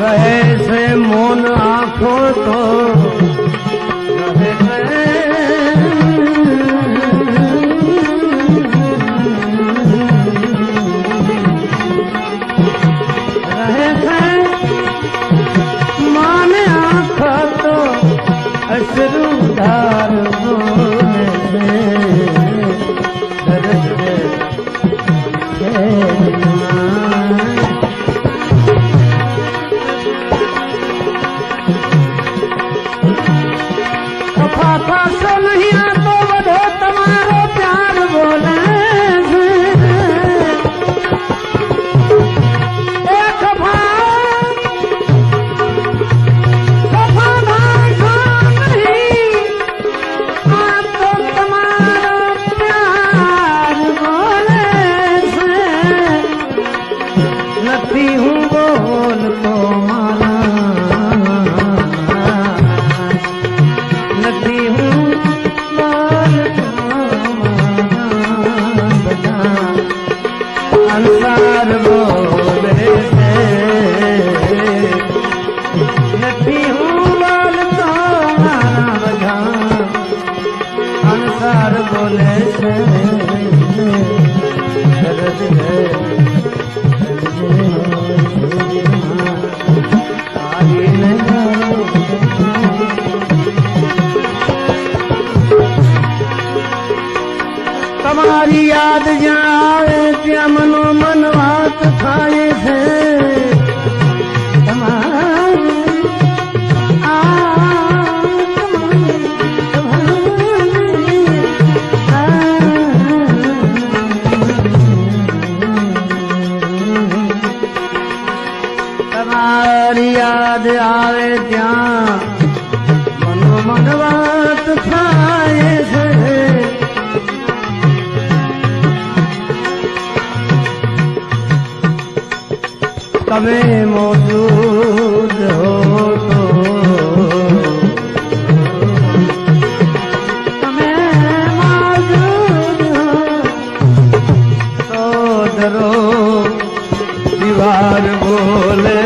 रहे से मौन आंखों तो रहे से मान आंखों तो अश्रुधार होने से नहीं तो बढ़ो तुम्हारो प्यार बोले एक बोले से तुम्हारी याद जाए क्या मनो मन बात खाए से याद आवे त्या मनो मन बात खाए से कभी मौजूद हो तो दरो दीवार बोले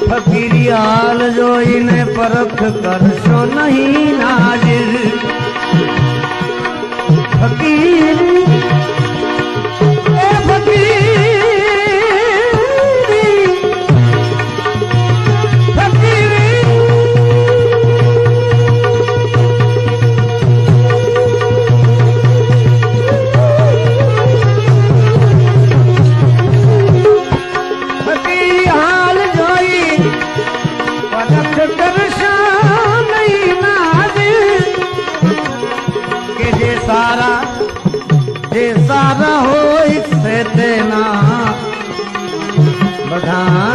फकीरी हाल जो इन्हें परख कर सो नहीं नाजिर फकीर सारा हो इससे देना बधा